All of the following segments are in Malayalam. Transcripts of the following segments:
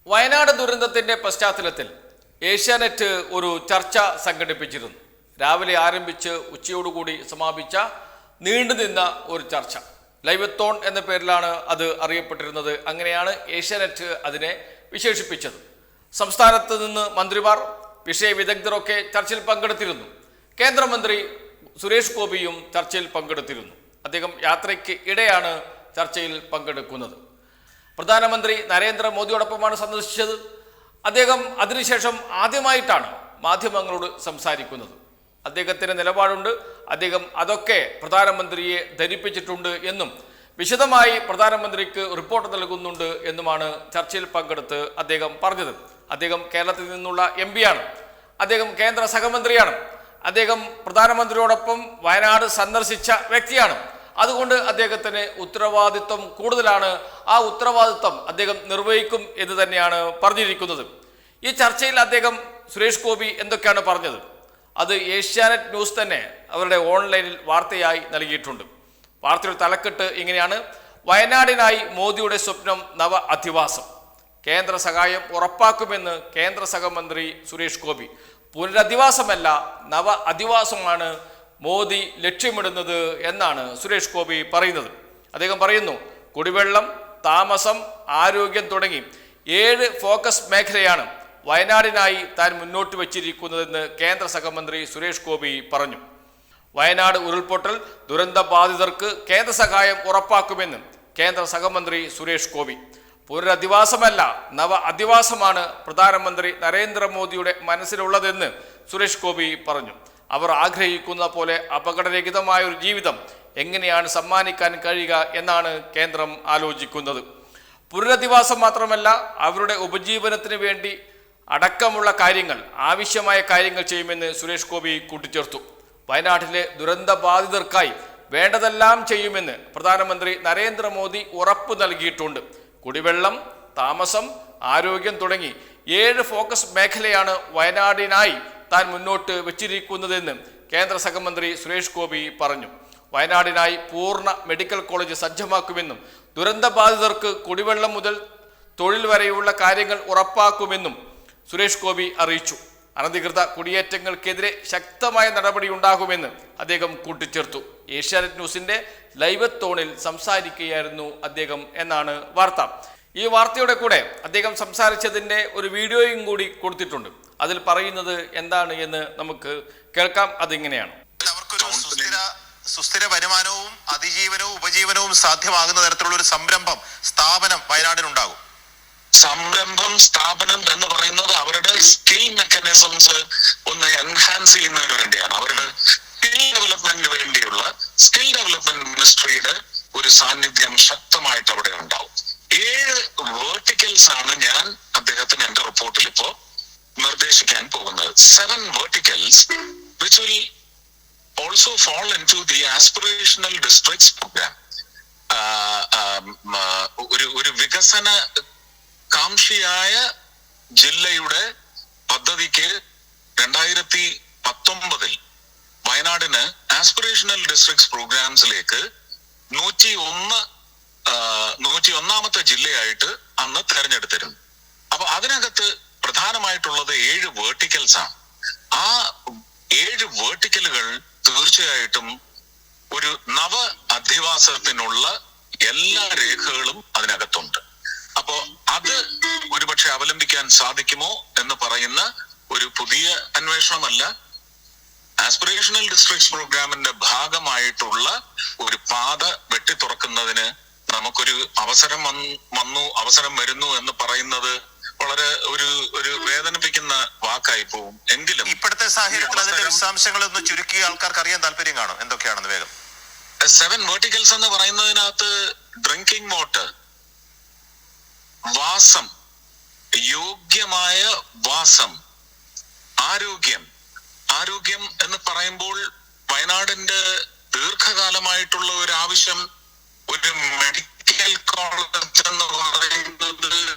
വയനാട് ദുരന്തത്തിന്റെ പശ്ചാത്തലത്തിൽ ഏഷ്യാനെറ്റ് ഒരു ചർച്ച സംഘടിപ്പിച്ചിരുന്നു. രാവിലെ ആരംഭിച്ച് ഉച്ചയോടുകൂടി സമാപിച്ച നീണ്ടുനിന്ന ഒരു ചർച്ച. ലൈവത്തോൺ എന്ന പേരിലാണ് അത് അറിയപ്പെട്ടിരുന്നത്. അങ്ങനെയാണ് ഏഷ്യാനെറ്റ് അതിനെ വിശേഷിപ്പിച്ചത്. സംസ്ഥാനത്ത് നിന്ന് മന്ത്രിമാർ, വിഷയ വിദഗ്ധരൊക്കെ ചർച്ചയിൽ പങ്കെടുത്തിരുന്നു. കേന്ദ്രമന്ത്രി സുരേഷ് ഗോപിയും ചർച്ചയിൽ പങ്കെടുത്തിരുന്നു. അദ്ദേഹം യാത്രയ്ക്ക് ഇടെയാണ് ചർച്ചയിൽ പങ്കെടുക്കുന്നത്. പ്രധാനമന്ത്രി നരേന്ദ്രമോദിയോടൊപ്പമാണ് സന്ദർശിച്ചത്. അദ്ദേഹം അതിനുശേഷം ആദ്യമായിട്ടാണ് മാധ്യമങ്ങളോട് സംസാരിക്കുന്നത്. അദ്ദേഹത്തിന് നിലപാടുണ്ട്. അദ്ദേഹം അതൊക്കെ പ്രധാനമന്ത്രിയെ ധരിപ്പിച്ചിട്ടുണ്ട് എന്നും വിശദമായി പ്രധാനമന്ത്രിക്ക് റിപ്പോർട്ട് നൽകുന്നുണ്ട് എന്നുമാണ് ചർച്ചയിൽ പങ്കെടുത്ത് അദ്ദേഹം പറഞ്ഞത്. അദ്ദേഹം കേരളത്തിൽ നിന്നുള്ള MP ആണ്. അദ്ദേഹം കേന്ദ്ര സഹമന്ത്രിയാണ്. അദ്ദേഹം പ്രധാനമന്ത്രിയോടൊപ്പം വയനാട് സന്ദർശിച്ച വ്യക്തിയാണ്. അതുകൊണ്ട് അദ്ദേഹത്തിന് ഉത്തരവാദിത്വം കൂടുതലാണ്. ആ ഉത്തരവാദിത്വം അദ്ദേഹം നിർവഹിക്കും എന്ന് തന്നെയാണ് പറഞ്ഞിരിക്കുന്നത്. ഈ ചർച്ചയിൽ അദ്ദേഹം സുരേഷ് ഗോപി എന്തൊക്കെയാണ് പറഞ്ഞത്, അത് ഏഷ്യാനെറ്റ് ന്യൂസ് തന്നെ അവരുടെ ഓൺലൈനിൽ വാർത്തയായി നൽകിയിട്ടുണ്ട്. വാർത്തയുടെ തലക്കെട്ട് ഇങ്ങനെയാണ്: വയനാടിനായി മോദിയുടെ സ്വപ്നം നവ അധിവാസം. കേന്ദ്ര സഹായം ഉറപ്പാക്കുമെന്ന് കേന്ദ്ര സഹമന്ത്രി സുരേഷ് ഗോപി. പുനരധിവാസമല്ല, നവ അധിവാസമാണ് മോദി ലക്ഷ്യമിടുന്നത് എന്നാണ് സുരേഷ് ഗോപി പറയുന്നത്. അദ്ദേഹം പറയുന്നു, കുടിവെള്ളം, താമസം, ആരോഗ്യം തുടങ്ങി 7 ഫോക്കസ് മേഖലയാണ് വയനാടിനായി താൻ മുന്നോട്ട് വച്ചിരിക്കുന്നതെന്ന് കേന്ദ്ര സഹമന്ത്രി സുരേഷ് ഗോപി പറഞ്ഞു. വയനാട് ഉരുൾപൊട്ടൽ ദുരന്ത ബാധിതർക്ക് കേന്ദ്ര സഹായം ഉറപ്പാക്കുമെന്ന് കേന്ദ്ര സഹമന്ത്രി സുരേഷ് ഗോപി. പുനരധിവാസമല്ല, നവ അധിവാസമാണ് പ്രധാനമന്ത്രി നരേന്ദ്രമോദിയുടെ മനസ്സിലുള്ളതെന്ന് സുരേഷ് ഗോപി പറഞ്ഞു. അവർ ആഗ്രഹിക്കുന്ന പോലെ അപകടരഹിതമായ ഒരു ജീവിതം എങ്ങനെയാണ് സമ്മാനിക്കാൻ കഴിയുക എന്നാണ് കേന്ദ്രം ആലോചിക്കുന്നത്. പുനരധിവാസം മാത്രമല്ല, അവരുടെ ഉപജീവനത്തിന് വേണ്ടി അടക്കമുള്ള കാര്യങ്ങൾ, ആവശ്യമായ കാര്യങ്ങൾ ചെയ്യുമെന്ന് സുരേഷ് ഗോപി കൂട്ടിച്ചേർത്തു. വയനാട്ടിലെ ദുരന്ത ബാധിതർക്കായി വേണ്ടതെല്ലാം ചെയ്യുമെന്ന് പ്രധാനമന്ത്രി നരേന്ദ്രമോദി ഉറപ്പു നൽകിയിട്ടുണ്ട്. കുടിവെള്ളം, താമസം, ആരോഗ്യം തുടങ്ങി 7 ഫോക്കസ് മേഖലയാണ് വയനാടിനായി താൻ മുന്നോട്ട് വെച്ചിരിക്കുന്നതെന്ന് കേന്ദ്ര സഹമന്ത്രി സുരേഷ് ഗോപി പറഞ്ഞു. വയനാടിനായി പൂർണ്ണ മെഡിക്കൽ കോളേജ് സജ്ജമാക്കുമെന്നും ദുരന്ത ബാധിതർക്ക് കുടിവെള്ളം മുതൽ തൊഴിൽ വരെയുള്ള കാര്യങ്ങൾ ഉറപ്പാക്കുമെന്നും സുരേഷ് ഗോപി അറിയിച്ചു. അനധികൃത കുടിയേറ്റങ്ങൾക്കെതിരെ ശക്തമായ നടപടി ഉണ്ടാകുമെന്ന് അദ്ദേഹം കൂട്ടിച്ചേർത്തു. ഏഷ്യാനെറ്റ് ന്യൂസിന്റെ ലൈവത്തോണിൽ സംസാരിക്കുകയായിരുന്നു അദ്ദേഹം എന്നാണ് വാർത്ത. ഈ വാർത്തയുടെ കൂടെ അദ്ദേഹം സംസാരിച്ചതിൻ്റെ ഒരു വീഡിയോയും കൂടി കൊടുത്തിട്ടുണ്ട്. അതിൽ പറയുന്നത് എന്താണ് എന്ന് നമുക്ക് കേൾക്കാം. അതിങ്ങനെയാണ്: അവർക്കൊരു സുസ്ഥിര വരുമാനവും അതിജീവനവും ഉപജീവനവും സാധ്യമാകുന്ന തരത്തിലുള്ള ഒരു സ്ഥാപനം വയനാടിനുണ്ടാകും. സ്ഥാപനം എന്ന് പറയുന്നത് അവരുടെ സ്കിൽ മെക്കാനിസംസ് ഒന്ന് എൻഹാൻസ് ചെയ്യുന്നതിന് വേണ്ടിയാണ്. അവരുടെ സ്കിൽ ഡെവലപ്മെന്റിന് വേണ്ടിയുള്ള സ്കിൽ ഡെവലപ്മെന്റ് മിനിസ്ട്രിയുടെ ഒരു സാന്നിധ്യം ശക്തമായിട്ട് അവിടെ ഉണ്ടാവും. 7 വേർട്ടിക്കൽസ് ആണ് ഞാൻ അദ്ദേഹത്തിന് എന്റെ റിപ്പോർട്ടിൽ ഇപ്പോ നിർദ്ദേശിക്കാൻ പോകുന്നത്. 7 verticals which will also fall into the aspirational districts program. ഒരു വികസന കാംക്ഷിയായ ജില്ലയുടെ പദ്ധതിക്ക് 2019 വയനാടിന് ആസ്പിറേഷണൽ ഡിസ്ട്രിക്ട്സ് പ്രോഗ്രാംസിലേക്ക് 101ാമത്തെ ജില്ലയായിട്ട് അന്ന് തെരഞ്ഞെടുത്തിരുന്നു. അപ്പൊ അതിനകത്ത് പ്രധാനമായിട്ടുള്ളത് 7 വേർട്ടിക്കൽസ് ആണ്. ആ 7 വേർട്ടിക്കലുകൾ തീർച്ചയായിട്ടും ഒരു നവ അധിവാസത്തിനുള്ള എല്ലാ രേഖകളും അതിനകത്തുണ്ട്. അപ്പോ അത് ഒരുപക്ഷെ അവലംബിക്കാൻ സാധിക്കുമോ എന്ന് പറയുന്ന ഒരു പുതിയ അന്വേഷണമല്ല, ആസ്പിറേഷണൽ ഡിസ്ട്രിക്ട്സ് പ്രോഗ്രാമിന്റെ ഭാഗമായിട്ടുള്ള ഒരു പാത വെട്ടിത്തുറക്കുന്നതിന് നമുക്കൊരു അവസരം വരുന്നു എന്ന് പറയുന്നത് വളരെ ഒരു വേദനിപ്പിക്കുന്ന വാക്കായി പോവും. എങ്കിലും ഇപ്പോഴത്തെ സാഹചര്യത്തിൽ അതിന്റെ വിശദാംശങ്ങൾ ഒന്ന് ചുരുക്കി ആൾക്കാർക്ക് അറിയാൻ താല്പര്യം കാണും, എന്തൊക്കെയാണെന്ന് വേഗം. 7 verticals എന്ന് പറയുന്നതിനകത്ത് ഡ്രിങ്കിങ് വാട്ടർ, വാസം, യോഗ്യമായ വാസം, ആരോഗ്യം എന്ന് പറയുമ്പോൾ വയനാടിന്റെ ദീർഘകാലമായിട്ടുള്ള ഒരു ആവശ്യം ഒരു മെഡിക്കൽ കോളേജ് എന്ന് പറയുന്നത്.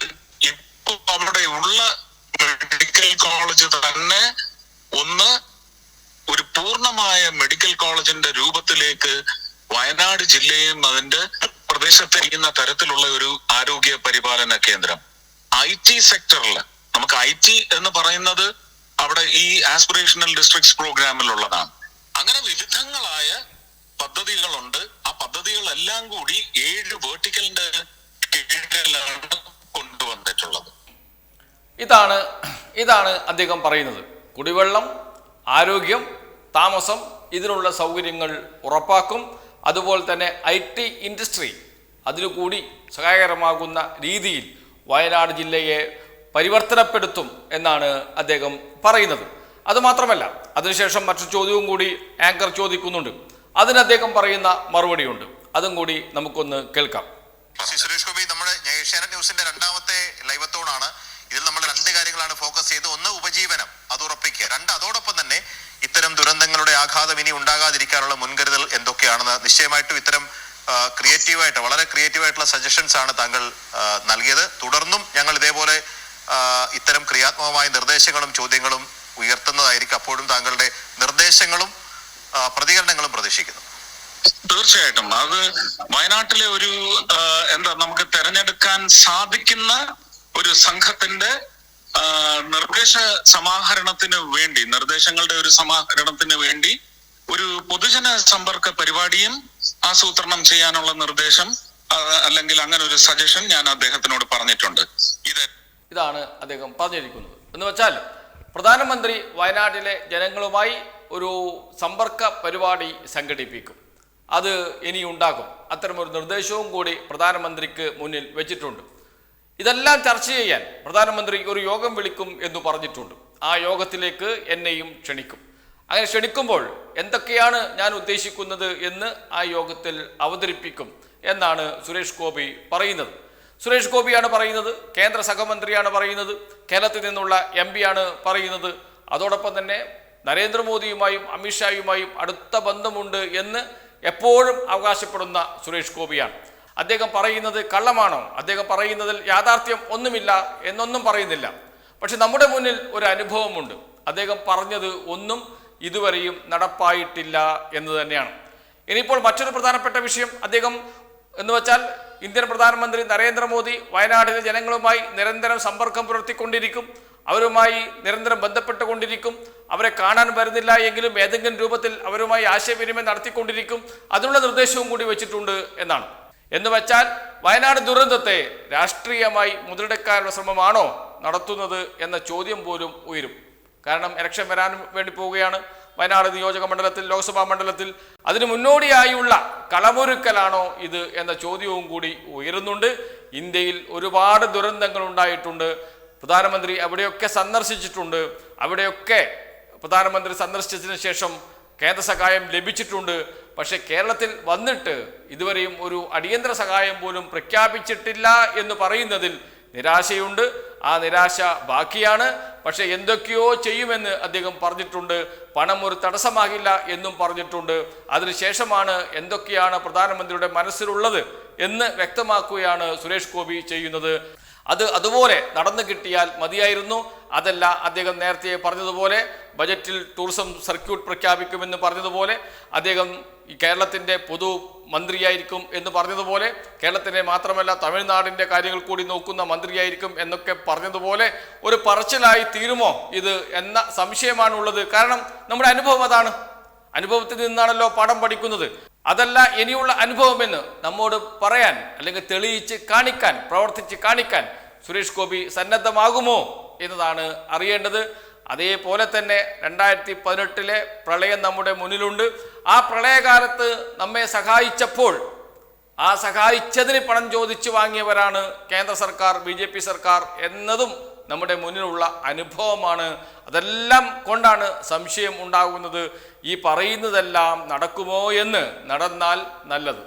ഇപ്പൊ അവിടെ ഉള്ള മെഡിക്കൽ കോളേജ് തന്നെ ഒരു പൂർണ്ണമായ മെഡിക്കൽ കോളേജിന്റെ രൂപത്തിലേക്ക് വയനാട് ജില്ലയും അതിന്റെ പ്രദേശത്തെ ചെയ്യുന്ന തരത്തിലുള്ള ഒരു ആരോഗ്യ പരിപാലന കേന്ദ്രം, IT സെക്ടറിൽ നമുക്ക് IT എന്ന് പറയുന്നത് അവിടെ ഈ ആസ്പിറേഷണൽ ഡിസ്ട്രിക്ട്സ് പ്രോഗ്രാമിലുള്ളതാണ്. അങ്ങനെ വിവിധങ്ങളായ പദ്ധതികളുണ്ട്. ആ പദ്ധതികളെല്ലാം കൂടി 7 വേർട്ടിക്കലിന്റെ കീഴിലാണ് കൊണ്ടുവന്നിട്ടുള്ളത്. ഇതാണ് അദ്ദേഹം പറയുന്നത്. കുടിവെള്ളം, ആരോഗ്യം, താമസം, ഇതിനുള്ള സൗകര്യങ്ങൾ ഉറപ്പാക്കും. അതുപോലെ തന്നെ IT ഇൻഡസ്ട്രി അതിനുകൂടി സഹായകരമാകുന്ന രീതിയിൽ വയനാട് ജില്ലയെ പരിവർത്തനപ്പെടുത്തും എന്നാണ് അദ്ദേഹം പറയുന്നത്. അതുമാത്രമല്ല, അതിനുശേഷം മറ്റൊരു ചോദ്യവും കൂടി ആങ്കർ ചോദിക്കുന്നുണ്ട്. അതിന് അദ്ദേഹം പറയുന്ന മറുപടിയുണ്ട്. അതും കൂടി നമുക്കൊന്ന് കേൾക്കാം. സുരേഷ് ഗോപി, നമ്മുടെ ഏഷ്യാനെറ്റ് ന്യൂസിന്റെ രണ്ടാമത്തെ ലൈവത്തോണാണ്. ഇതിൽ നമ്മൾ 2 കാര്യങ്ങളാണ് ഫോക്കസ് ചെയ്ത്. ഒന്ന്, ഉപജീവനം, അത് ഉറപ്പിക്കുക. 2, അതോടൊപ്പം തന്നെ ഇത്തരം ദുരന്തങ്ങളുടെ ആഘാതം ഇനി ഉണ്ടാകാതിരിക്കാനുള്ള മുൻകരുതൽ എന്തൊക്കെയാണെന്ന്. നിശ്ചയമായിട്ടും ഇത്തരം വളരെ ക്രിയേറ്റീവായിട്ടുള്ള സജഷൻസ് ആണ് താങ്കൾ നൽകിയത്. തുടർന്നും ഞങ്ങൾ ഇതേപോലെ ഇത്തരം ക്രിയാത്മകമായ നിർദ്ദേശങ്ങളും ചോദ്യങ്ങളും ഉയർത്തുന്നതായിരിക്കും. അപ്പോഴും താങ്കളുടെ നിർദ്ദേശങ്ങളും പ്രതികരണങ്ങളും പ്രതീക്ഷിക്കുന്നു. തീർച്ചയായിട്ടും അത് വയനാട്ടിലെ ഒരു നമുക്ക് തെരഞ്ഞെടുക്കാൻ സാധിക്കുന്ന ഒരു സംഘത്തിന്റെ നിർദ്ദേശങ്ങളുടെ ഒരു സമാഹരണത്തിന് വേണ്ടി ഒരു പൊതുജന സമ്പർക്ക പരിപാടിയും ആസൂത്രണം ചെയ്യാനുള്ള നിർദ്ദേശം അല്ലെങ്കിൽ അങ്ങനെ ഒരു സജഷൻ ഞാൻ അദ്ദേഹത്തിനോട് പറഞ്ഞിട്ടുണ്ട്. ഇതാണ് അദ്ദേഹം പറഞ്ഞിരിക്കുന്നത്. എന്ന് വെച്ചാൽ പ്രധാനമന്ത്രി വയനാട്ടിലെ ജനങ്ങളുമായി ഒരു സമ്പർക്ക പരിപാടി സംഘടിപ്പിക്കും. അത് ഇനി ഉണ്ടാകും. അത്തരമൊരു നിർദ്ദേശവും കൂടി പ്രധാനമന്ത്രിക്ക് മുന്നിൽ വെച്ചിട്ടുണ്ട്. ഇതെല്ലാം ചർച്ച ചെയ്യാൻ പ്രധാനമന്ത്രി ഒരു യോഗം വിളിക്കും എന്ന് പറഞ്ഞിട്ടുണ്ട്. ആ യോഗത്തിലേക്ക് എന്നെയും ക്ഷണിക്കും. അങ്ങനെ ക്ഷണിക്കുമ്പോൾ എന്തൊക്കെയാണ് ഞാൻ ഉദ്ദേശിക്കുന്നത് എന്ന് ആ യോഗത്തിൽ അവതരിപ്പിക്കും എന്നാണ് സുരേഷ് ഗോപി പറയുന്നത്. സുരേഷ് ഗോപിയാണ് പറയുന്നത്, കേന്ദ്ര സഹമന്ത്രിയാണ് പറയുന്നത്, കേരളത്തിൽ നിന്നുള്ള MP ആണ് പറയുന്നത്. അതോടൊപ്പം തന്നെ നരേന്ദ്രമോദിയുമായും അമിത്ഷായുമായും അടുത്ത ബന്ധമുണ്ട് എന്ന് എപ്പോഴും അവകാശപ്പെടുന്ന സുരേഷ് ഗോപിയാണ്. അദ്ദേഹം പറയുന്നത് കള്ളമാണോ? അദ്ദേഹം പറയുന്നതിൽ യാഥാർത്ഥ്യം ഒന്നുമില്ല എന്നൊന്നും പറയുന്നില്ല. പക്ഷെ നമ്മുടെ മുന്നിൽ ഒരു അനുഭവമുണ്ട്. അദ്ദേഹം പറഞ്ഞത് ഒന്നും ഇതുവരെയും നടപ്പായിട്ടില്ല എന്ന് തന്നെയാണ്. ഇനിയിപ്പോൾ മറ്റൊരു പ്രധാനപ്പെട്ട വിഷയം അദ്ദേഹം എന്ന് വെച്ചാൽ ഇന്ത്യൻ പ്രധാനമന്ത്രി നരേന്ദ്രമോദി വയനാട്ടിലെ ജനങ്ങളുമായി നിരന്തരം സമ്പർക്കം പുലർത്തിക്കൊണ്ടിരിക്കും, അവരുമായി നിരന്തരം ബന്ധപ്പെട്ടുകൊണ്ടിരിക്കും, അവരെ കാണാൻ വരുന്നില്ല എങ്കിലും ഏതെങ്കിലും രൂപത്തിൽ അവരുമായി ആശയവിനിമയം നടത്തിക്കൊണ്ടിരിക്കും. അതിനുള്ള നിർദ്ദേശവും കൂടി വെച്ചിട്ടുണ്ട് എന്നാണ്. എന്ന് വെച്ചാൽ വയനാട് ദുരന്തത്തെ രാഷ്ട്രീയമായി മുതലെടുക്കാനുള്ള ശ്രമമാണോ നടത്തുന്നത് എന്ന ചോദ്യം പോലും ഉയരും. കാരണം ഇലക്ഷൻ വരാൻ വേണ്ടി പോവുകയാണ് വയനാട് നിയോജക മണ്ഡലത്തിൽ, ലോക്സഭാ മണ്ഡലത്തിൽ. അതിന് മുന്നോടിയായുള്ള കളമൊരുക്കലാണോ ഇത് എന്ന ചോദ്യവും കൂടി ഉയരുന്നുണ്ട്. ഇന്ത്യയിൽ ഒരുപാട് ദുരന്തങ്ങൾ ഉണ്ടായിട്ടുണ്ട്. പ്രധാനമന്ത്രി അവിടെയൊക്കെ സന്ദർശിച്ചിട്ടുണ്ട്. അവിടെയൊക്കെ പ്രധാനമന്ത്രി സന്ദർശിച്ചതിന് ശേഷം കേന്ദ്ര സഹായം ലഭിച്ചിട്ടുണ്ട്. പക്ഷെ കേരളത്തിൽ വന്നിട്ട് ഇതുവരെയും ഒരു അടിയന്തര സഹായം പോലും പ്രഖ്യാപിച്ചിട്ടില്ല എന്ന് പറയുന്നതിൽ നിരാശയുണ്ട്. ആ നിരാശ ബാക്കിയാണ്. പക്ഷെ എന്തൊക്കെയോ ചെയ്യുമെന്ന് അദ്ദേഹം പറഞ്ഞിട്ടുണ്ട്. പണം ഒരു തടസ്സമാകില്ല എന്നും പറഞ്ഞിട്ടുണ്ട്. അതിനുശേഷമാണ് എന്തൊക്കെയാണ് പ്രധാനമന്ത്രിയുടെ മനസ്സിലുള്ളത് എന്ന് വ്യക്തമാക്കുകയാണ് സുരേഷ് ഗോപി ചെയ്യുന്നത്. അതുപോലെ നടന്നു കിട്ടിയാൽ മതിയായിരുന്നു. അതല്ല, അദ്ദേഹം നേരത്തെ പറഞ്ഞതുപോലെ ബജറ്റിൽ ടൂറിസം സർക്യൂട്ട് പ്രഖ്യാപിക്കുമെന്ന് പറഞ്ഞതുപോലെ, അദ്ദേഹം ഈ കേരളത്തിൻ്റെ പൊതു മന്ത്രിയായിരിക്കും എന്ന് പറഞ്ഞതുപോലെ, കേരളത്തിൻ്റെ മാത്രമല്ല തമിഴ്നാടിൻ്റെ കാര്യങ്ങൾ കൂടി നോക്കുന്ന മന്ത്രിയായിരിക്കും എന്നൊക്കെ പറഞ്ഞതുപോലെ ഒരു പറച്ചിലായി തീരുമോ ഇത് എന്ന സംശയമാണുള്ളത്. കാരണം നമ്മുടെ അനുഭവം അതാണ്. അനുഭവത്തിൽ നിന്നാണല്ലോ പാഠം പഠിക്കുന്നത്. അതല്ല ഇനിയുള്ള അനുഭവമെന്ന് നമ്മോട് പറയാൻ അല്ലെങ്കിൽ തെളിയിച്ച് കാണിക്കാൻ, പ്രവർത്തിച്ച് കാണിക്കാൻ സുരേഷ് ഗോപി സന്നദ്ധമാകുമോ എന്നതാണ് അറിയേണ്ടത്. അതേപോലെ തന്നെ 2018 പ്രളയം നമ്മുടെ മുന്നിലുണ്ട്. ആ പ്രളയകാലത്ത് നമ്മെ സഹായിച്ചപ്പോൾ ആ സഹായിച്ചതിന് പണം ചോദിച്ചു വാങ്ങിയവരാണ് കേന്ദ്ര സർക്കാർ, BJP സർക്കാർ എന്നതും നമ്മുടെ മുന്നിലുള്ള അനുഭവമാണ്. അതെല്ലാം കൊണ്ടാണ് സംശയം ഉണ്ടാകുന്നത്. ഈ പറയുന്നതെല്ലാം നടക്കുമോ എന്ന്. നടന്നാൽ നല്ലത്.